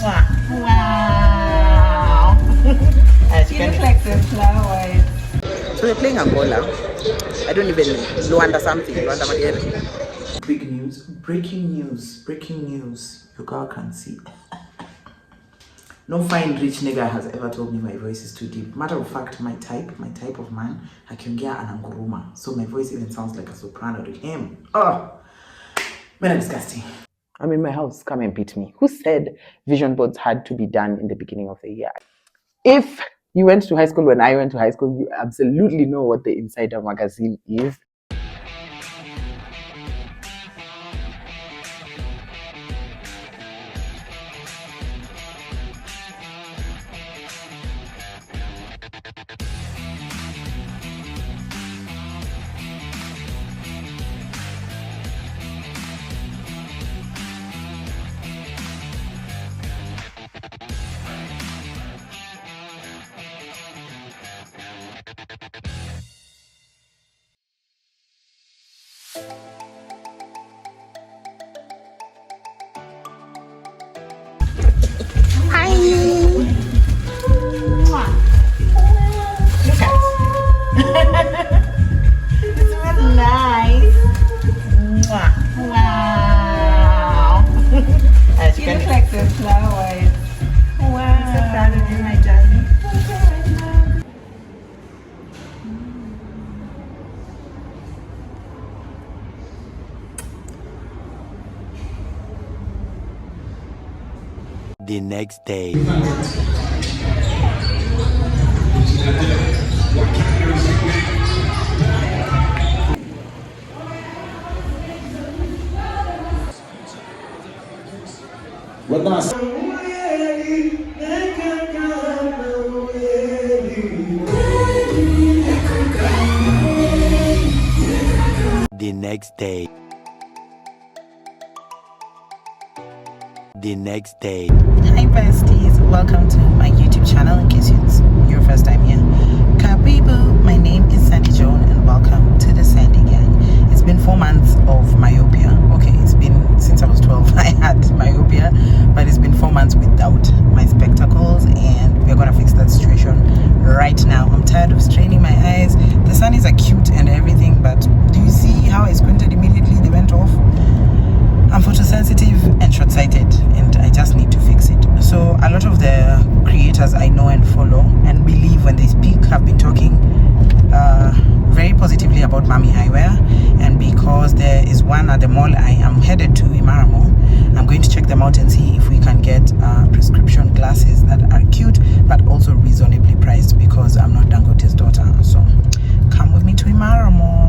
Wow. You look like the flowers. So we're playing Angola. I don't even know. Luanda something. Luanda Magere. Big news. Breaking news. Breaking news. Your girl can see. No fine rich nigga has ever told me my voice is too deep. Matter of fact, my type of man, akiongea ananguruma. So my voice even sounds like a soprano to him. Oh, man, disgusting. I'm in my house. Come and beat me. Who said vision boards had to be done in the beginning of the year? If you went to high school when I went to high school, you absolutely know what the Insider magazine is. Hi. Look at. It smells nice. Wow. You look like the flowers. Wow. I'm so proud of you, my darling. The next day. The next day. The next day. Hi besties, welcome to my YouTube channel in case it's your first time here. Karibu, my name is Sandy Joan and welcome to the Sandy Gang. It's been 4 months of myopia. Okay, it's been since I was 12 I had myopia, but it's been 4 months without my spectacles and we're gonna fix that situation right now. I'm tired of straining my eyes. The sun is acute and everything, but do you see how I squinted immediately? They went off. I'm photosensitive and short-sighted and I just need to fix it. So a lot of the creators I know and follow and believe when they speak have been talking very positively about Mami Eyewear, and because there is one at the mall I am headed to in Maramo, I'm going to check them out and see if we can get prescription glasses that are cute but also reasonably priced because I'm not Dangote's daughter. So come with me to Maramo.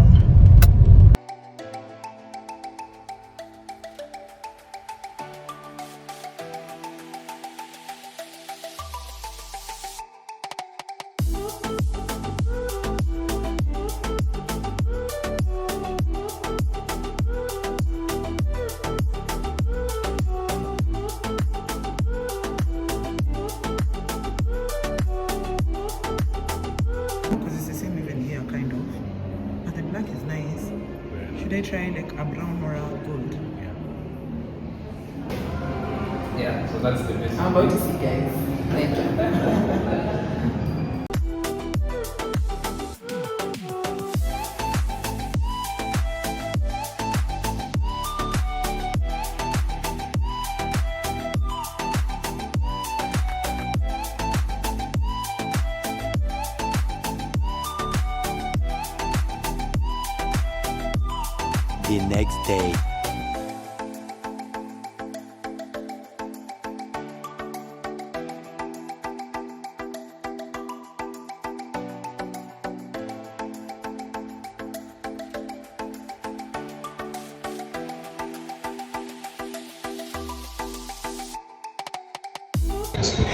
Should I try like a brown or a gold? Yeah, so that's the best. I'm about to see, guys. The next day.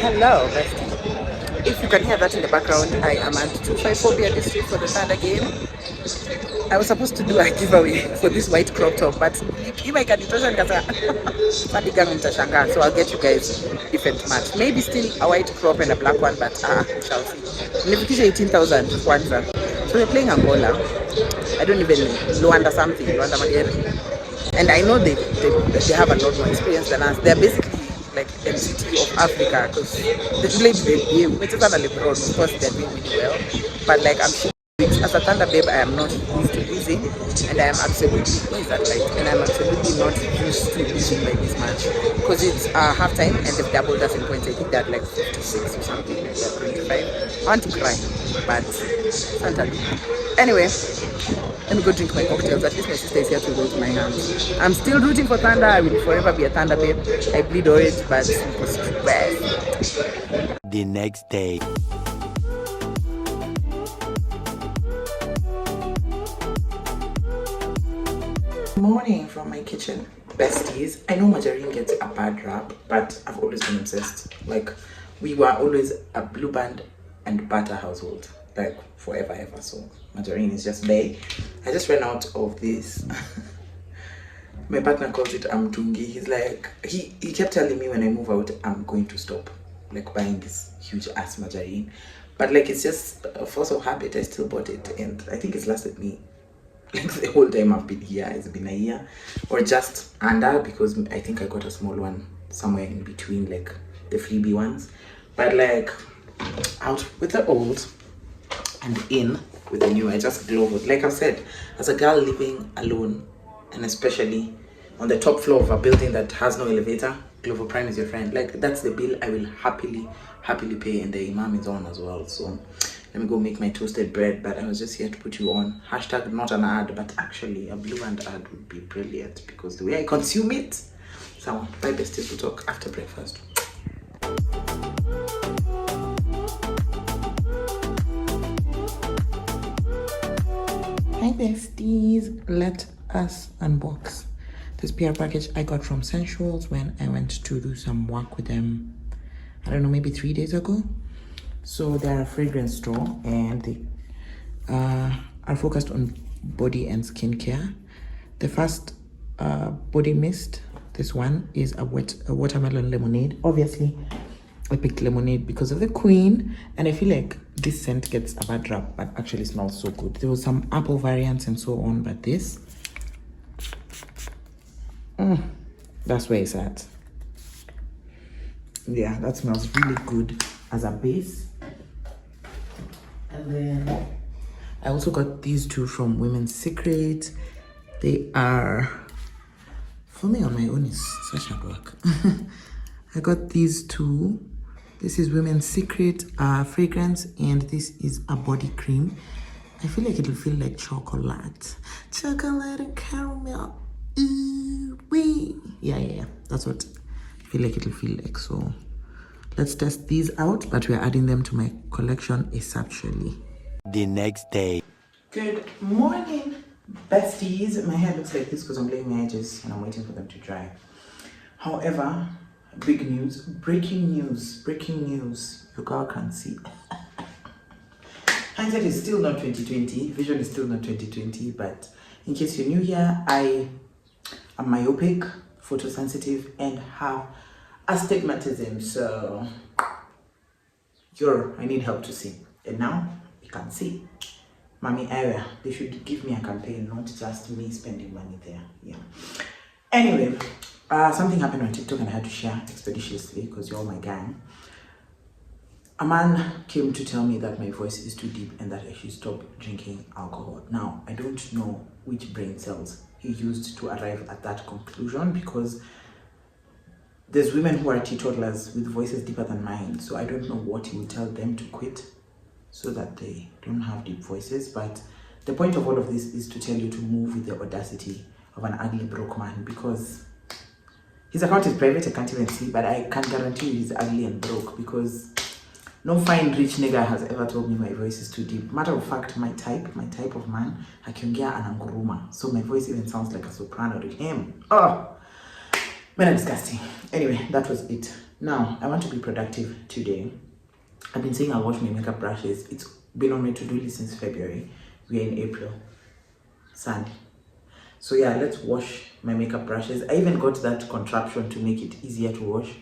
Hello, Bestie. If you can hear that in the background, I am at 254 Bestie for the third again. I was supposed to do a giveaway for this white crop top, but if I can so I'll get you guys different match. Maybe still a white crop and a black one, but we shall see. Nifikisha 18,000 kwanza. So we're playing Angola. I don't even know. Luanda something, Luanda Magere. And I know they have a lot more experience than us. They're basically like MCT of Africa, because which is not a LeBron, of course they're doing really well, but like I'm sure as a Thunder babe, I am not used to losing, and I am absolutely, where is that light? And I'm absolutely not used to losing by this much, because it's halftime and they've doubled us in points. I think they're like 56 or something, like that, 25. I want to cry, but Santa. Anyway, let me go drink my cocktails. At least my sister is here to hold my hands. I'm still rooting for Thunder. I will forever be a Thunder babe. I bleed orange, but it was best. The next day. Morning from my kitchen, besties. I know margarine gets a bad rap, but I've always been obsessed. Like, we were always a blue band and butter household, like forever ever. So margarine is just bae. I just ran out of this. My partner calls it amtungi. He's like, he kept telling me when I move out I'm going to stop like buying this huge ass margarine, but like it's just a force of habit. I still bought it, and I think it's lasted me like the whole time I've been here. It's been a year or just under, because I think I got a small one somewhere in between, like the freebie ones. But like out with the old and in with the new. I just glow with, like I've said, as a girl living alone, and especially on the top floor of a building that has no elevator, Glovo Prime is your friend. Like, that's the bill I will happily pay, and the imam is on as well. So let me go make my toasted bread, but I was just here to put you on. Hashtag not an ad, but actually a blue band ad would be brilliant, because the way I consume it. So bye besties, we'll talk after breakfast. Hi besties, let us unbox this PR package I got from Sensuals when I went to do some work with them, I don't know, maybe 3 days ago. So they're a fragrance store, and they are focused on body and skincare. The first body mist, this one is a watermelon lemonade. Obviously I picked lemonade because of the queen, and I feel like this scent gets a bad rap, but actually smells so good. There was some apple variants and so on, but this, that's where it's at. Yeah, that smells really good as a base. And then I also got these two from Women's Secret. They are, for me on my own, is such hard work. I got these two. This is Women's Secret fragrance, and this is a body cream. I feel like it'll feel like chocolate and caramel. Ooh wee. Yeah, that's what I feel like it'll feel like. So let's test these out, but we're adding them to my collection ASAP. The next day. Good morning, besties. My hair looks like this because I'm laying my edges and I'm waiting for them to dry. However, big news, breaking news. Your girl can't see. Hindsight is still not 2020. Vision is still not 2020. But in case you're new here, I am myopic, photosensitive, and have astigmatism. So, I need help to see. And now, you can see. Mommy area. They should give me a campaign, not just me spending money there. Yeah. Anyway, something happened on TikTok and I had to share expeditiously because you're all my gang. A man came to tell me that my voice is too deep and that I should stop drinking alcohol. Now, I don't know which brain cells he used to arrive at that conclusion, because there's women who are teetotalers with voices deeper than mine. So I don't know what he would tell them to quit so that they don't have deep voices. But the point of all of this is to tell you to move with the audacity of an ugly broke man, because his account is private, I can't even see, but I can guarantee you he's ugly and broke, because no fine rich nigga has ever told me my voice is too deep. Matter of fact, my type of man, akiongea ananguruma. So my voice even sounds like a soprano to him. Oh, men are disgusting. Anyway, that was it. Now, I want to be productive today. I've been saying I'll wash my makeup brushes. It's been on my to-do list since February. We are in April. Sunday. So yeah, let's wash my makeup brushes. I even got that contraption to make it easier to wash.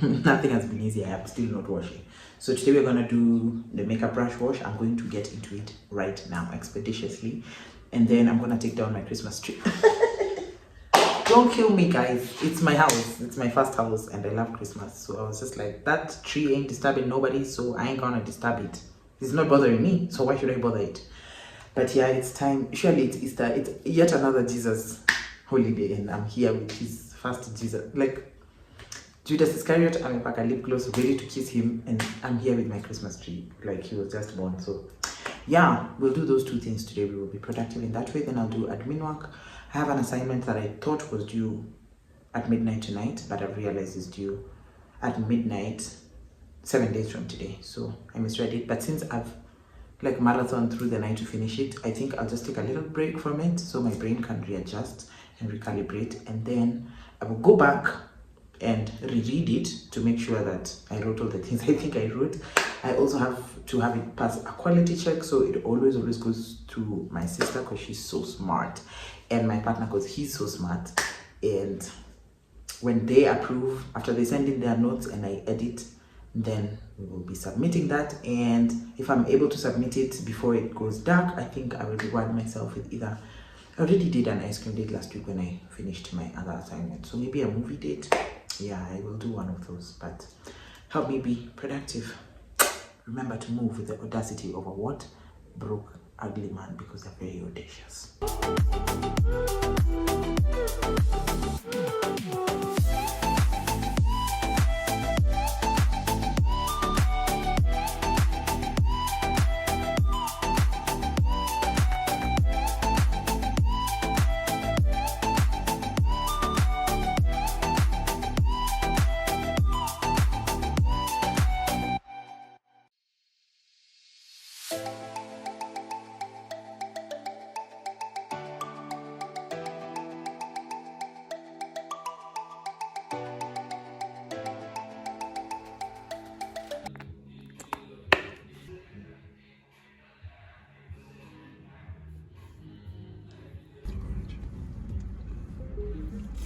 Nothing has been easy. I am still not washing. So today we're gonna do the makeup brush wash. I'm going to get into it right now, expeditiously, and then I'm gonna take down my Christmas tree. Don't kill me, guys. It's my house. It's my first house, and I love Christmas. So I was just like, that tree ain't disturbing nobody, so I ain't gonna disturb it. It's not bothering me, so why should I bother it? But yeah, it's time. Surely it's Easter. It's yet another Jesus holiday, and I'm here with his first Jesus. Like Judas Iscariot, I'm a lip gloss, ready to kiss him, and I'm here with my Christmas tree. Like he was just born. So yeah, we'll do those two things today. We will be productive in that way. Then I'll do admin work. I have an assignment that I thought was due at midnight tonight, but I've realized it's due at midnight 7 days from today. So I misread it. But since I've like marathon through the night to finish it, I think I'll just take a little break from it so my brain can readjust and recalibrate, and then I will go back and reread it to make sure that I wrote all the things I think I wrote. I also have to have it pass a quality check, so it always goes to my sister because she's so smart, and my partner because he's so smart. And when they approve, after they send in their notes and I edit, then we will be submitting that. And if I'm able to submit it before it goes dark, I think I will reward myself with either, I already did an ice cream date last week when I finished my other assignment, so maybe a movie date. Yeah, I will do one of those, but help me be productive. Remember to move with the audacity of a what? Broke, ugly man, because they're very audacious.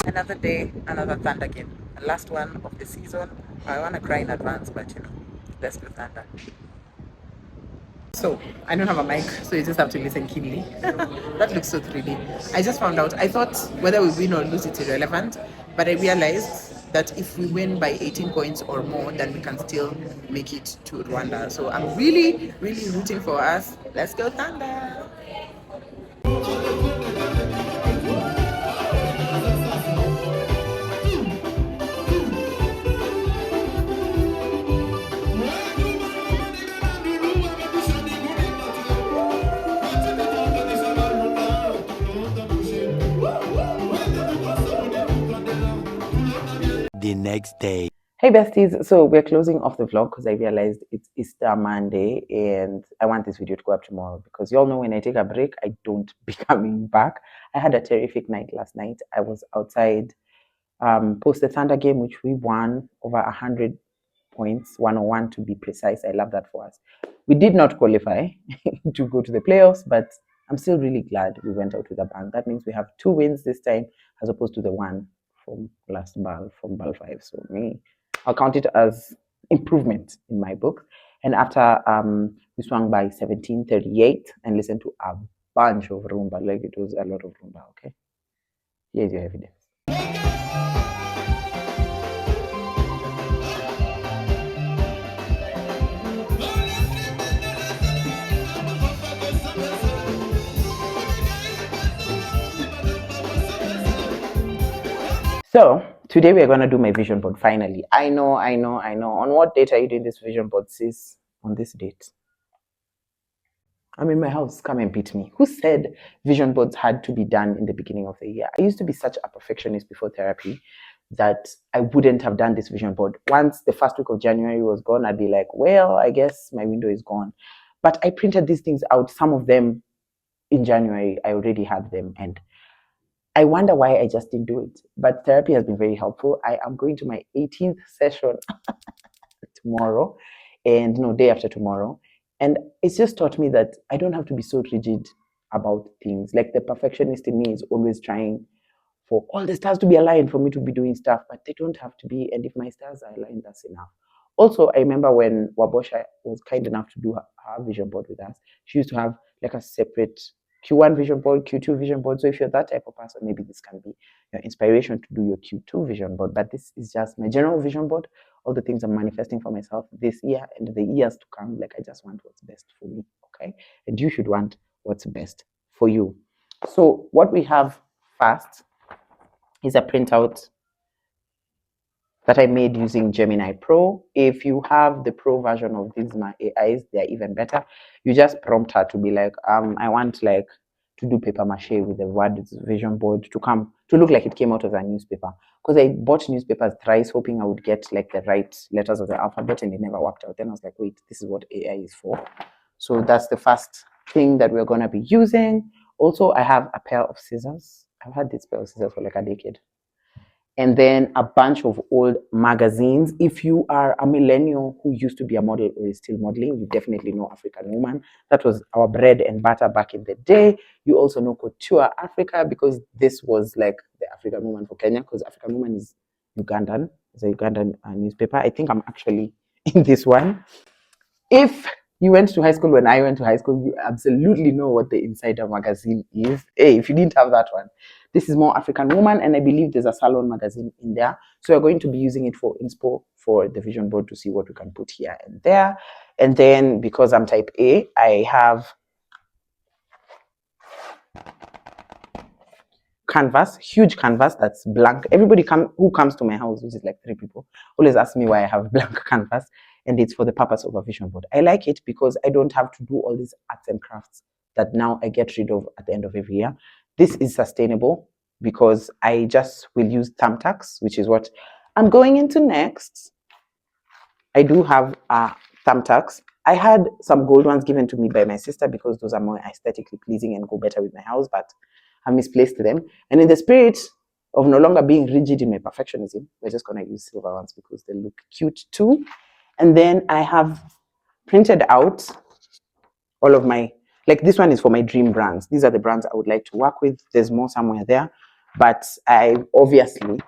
Another day, another thunder game. Last one of the season. I want to cry in advance, but you know, let's do thunder. So I don't have a mic, so you just have to listen keenly. That looks so thrilling. I just found out. I thought whether we win or lose, it's irrelevant, but I realized that if we win by 18 points or more, then we can still make it to Rwanda. So I'm really, really rooting for us. Let's go Thunder! The next day. Hey besties, so we're closing off the vlog because I realized it's Easter Monday and I want this video to go up tomorrow because y'all know when I take a break, I don't be coming back. I had a terrific night last night. I was outside post the Thunder game, which we won over 100 points, 101 to be precise. I love that for us. We did not qualify to go to the playoffs, but I'm still really glad we went out with a bang. That means we have 2 wins this time as opposed to the one from last ball, from ball 5. So I'll count it as improvement in my book. And after we swung by 17:38 and listened to a bunch of rumba, like it was a lot of rumba, okay? Here's your evidence. So today we are going to do my vision board finally. I know. On what date are you doing this vision board, sis? On this date. I'm in my house. Come and beat me. Who said vision boards had to be done in the beginning of the year? I used to be such a perfectionist before therapy that I wouldn't have done this vision board. Once the first week of January was gone, I'd be like, well, I guess my window is gone. But I printed these things out. Some of them in January, I already had them. And I wonder why I just didn't do it. But therapy has been very helpful. I am going to my 18th session tomorrow, and no, day after tomorrow. And it's just taught me that I don't have to be so rigid about things. Like the perfectionist in me is always trying for all the stars to be aligned for me to be doing stuff, but they don't have to be. And if my stars are aligned, that's enough. Also, I remember when Wabosha was kind enough to do her vision board with us, she used to have like a separate Q1 vision board, Q2 vision board. So if you're that type of person, maybe this can be your inspiration to do your Q2 vision board. But this is just my general vision board, all the things I'm manifesting for myself this year and the years to come. Like, I just want what's best for me, okay? And you should want what's best for you. So what we have first is a printout that I made using Gemini Pro. If you have the Pro version of these my AIs, they're even better. You just prompt her to be like, I want like to do paper mache with the word vision board to look like it came out of a newspaper. Because I bought newspapers thrice, hoping I would get like the right letters of the alphabet, and it never worked out. Then I was like, wait, this is what AI is for. So that's the first thing that we're gonna be using. Also, I have a pair of scissors. I've had this pair of scissors for like a decade. And then a bunch of old magazines. If you are a millennial who used to be a model or is still modeling, you definitely know African Woman. That was our bread and butter back in the day. You also know Couture Africa, because this was like the African Woman for Kenya, because African Woman is Ugandan. It's a Ugandan newspaper. I think I'm actually in this one. If you went to high school when I went to high school, you absolutely know what the Insider magazine is. Hey, if you didn't have that one, this is more African Woman, and I believe there's a Salon magazine in there. So we're going to be using it for inspo for the vision board to see what we can put here and there. And then because I'm type A, I have canvas, huge canvas that's blank. Everybody who comes to my house, which is like 3 people, always ask me why I have blank canvas, and it's for the purpose of a vision board. I like it because I don't have to do all these arts and crafts that now I get rid of at the end of every year. This is sustainable because I just will use thumbtacks, which is what I'm going into next. I do have thumbtacks. I had some gold ones given to me by my sister because those are more aesthetically pleasing and go better with my house, but I misplaced them. And in the spirit of no longer being rigid in my perfectionism, we're just going to use silver ones because they look cute too. And then I have printed out all of my, like this one is for my dream brands. These are the brands I would like to work with. There's more somewhere there, but I obviously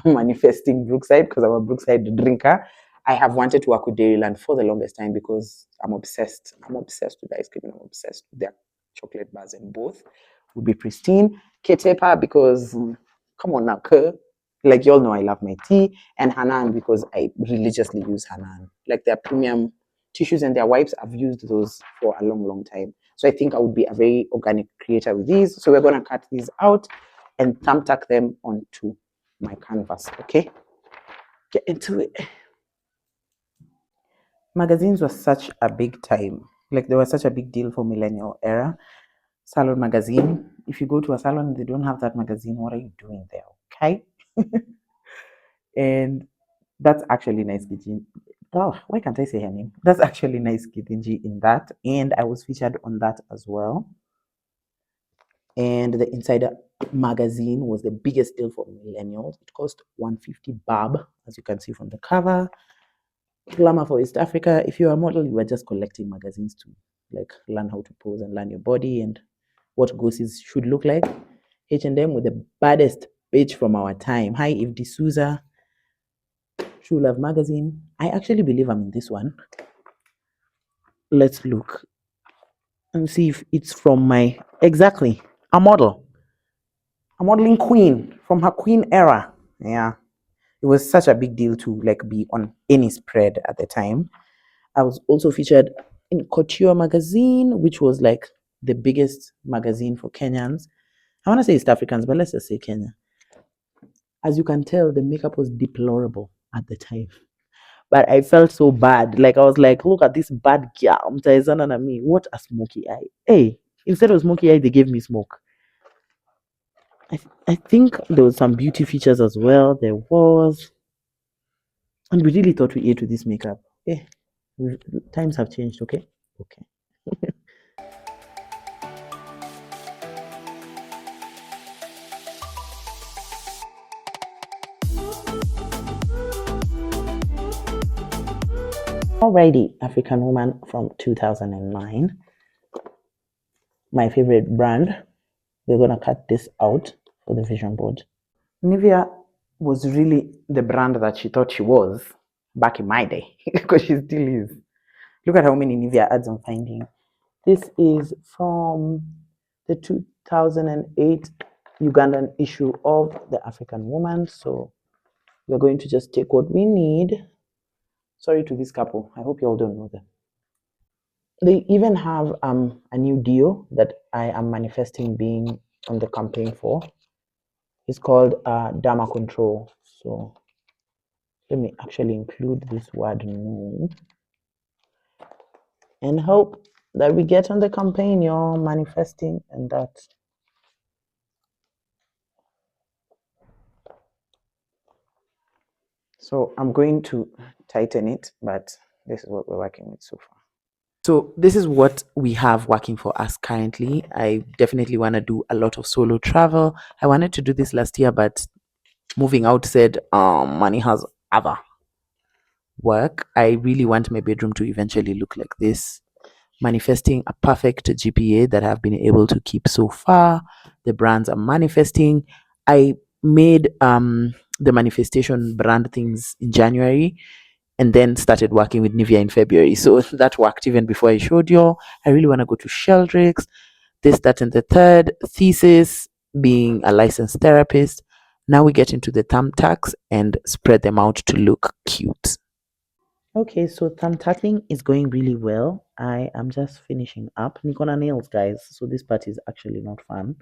am manifesting Brookside because I'm a Brookside drinker. I have wanted to work with Dairyland for the longest time because I'm obsessed. I'm obsessed with ice cream and I'm obsessed with their chocolate bars, and both would be pristine. Ketepa because, come on now, like you all know I love my tea, and Hanan because I religiously use Hanan. Like their premium tissues and their wipes, I've used those for a long, long time. So I think I would be a very organic creator with these. So we're going to cut these out and thumbtack them onto my canvas, okay? Get into it. Magazines were such a big time. Like they were such a big deal for millennial era. Salon magazine. If you go to a salon and they don't have that magazine, what are you doing there? Okay. And that's actually nice Gidinji. Oh, why can't I say her name? That's actually nice Gidinji in that. And I was featured on that as well. And the Insider magazine was the biggest deal for millennials. It cost 150 bob, as you can see from the cover. Glamour for East Africa. If you're a model, you are just collecting magazines to like learn how to pose and learn your body and what ghosts should look like. H&M with the baddest bitch from our time. Hi, Eve D'Souza. True Love magazine. I actually believe I'm in this one. Let's look and see if it's from my, exactly, a model. A modeling queen from her queen era. Yeah. It was such a big deal to like be on any spread at the time. I was also featured in Couture magazine, which was like the biggest magazine for Kenyans. I want to say East Africans, but let's just say Kenya. As you can tell, the makeup was deplorable at the time. But I felt so bad. Like I was like, look at this bad girl. Mtaizana na me. What a smoky eye. Hey, instead of smoky eye, they gave me smoke. I think there was some beauty features as well. There was. And we really thought we ate with this makeup. Eh, times have changed, okay? Okay. Alrighty, African Woman from 2009. My favorite brand. We're gonna cut this out for the vision board. Nivea was really the brand that she thought she was back in my day, because she still is. Look at how many Nivea ads I'm finding. This is from the 2008 Ugandan issue of the African Woman. So we're going to just take what we need. Sorry to this couple. I hope you all don't know them. They even have a new deal that I am manifesting being on the campaign for. It's called Dharma Control. So let me actually include this word no and hope that we get on the campaign, y'all, manifesting and that. So I'm going to tighten it, but this is what we're working with so far. So this is what we have working for us currently. I definitely want to do a lot of solo travel. I wanted to do this last year, but moving out said money has other work. I really want my bedroom to eventually look like this. Manifesting a perfect GPA that I've been able to keep so far. The brands are manifesting. I made the manifestation brand things in January and then started working with Nivea in February. So that worked even before I showed you. I really want to go to Sheldrick's, this, that, and the third. Thesis, being a licensed therapist. Now we get into the thumbtacks and spread them out to look cute. Okay, so thumbtacking is going really well. I am just finishing up. Nikona nails, guys. So this part is actually not fun.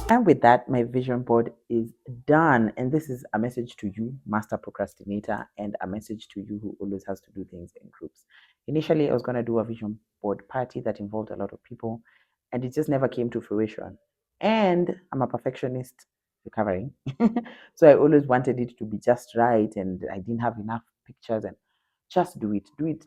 And with that, my vision board is done. And this is a message to you, master procrastinator, and a message to you who always has to do things in groups. Initially, I was going to do a vision board party that involved a lot of people, and it just never came to fruition. And I'm a perfectionist recovering. So I always wanted it to be just right, and I didn't have enough pictures. And just do it. Do it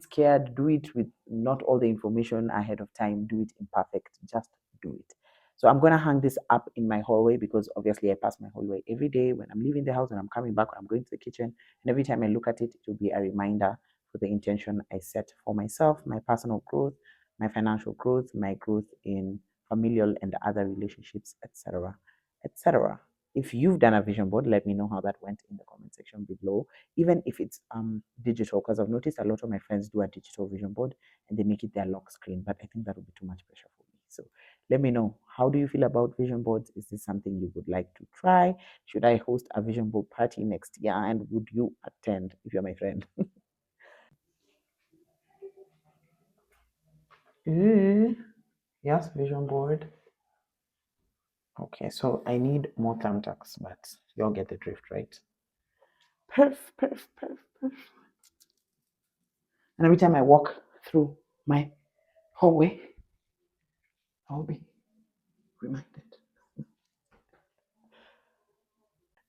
scared, do it with not all the information ahead of time, do it imperfect, just do it. So I'm gonna hang this up in my hallway because obviously I pass my hallway every day when I'm leaving the house and I'm coming back, when I'm going to the kitchen, and every time I look at it, it will be a reminder for the intention I set for myself, my personal growth, my financial growth, my growth in familial and other relationships, etc., etc. If you've done a vision board, let me know how that went in the comment section below, even if it's digital, because I've noticed a lot of my friends do a digital vision board and they make it their lock screen, but I think that would be too much pressure for me. So let me know, how do you feel about vision boards? Is this something you would like to try? Should I host a vision board party next year, and would you attend if you're my friend? Yes, vision board. Okay, so I need more thumbtacks, but y'all get the drift, right? Perf, perf, perf, perf. And every time I walk through my hallway, I'll be reminded.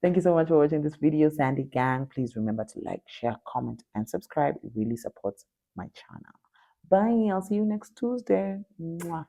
Thank you so much for watching this video, Sandy Gang. Please remember to like, share, comment, and subscribe. It really supports my channel. Bye. I'll see you next Tuesday. Mwah.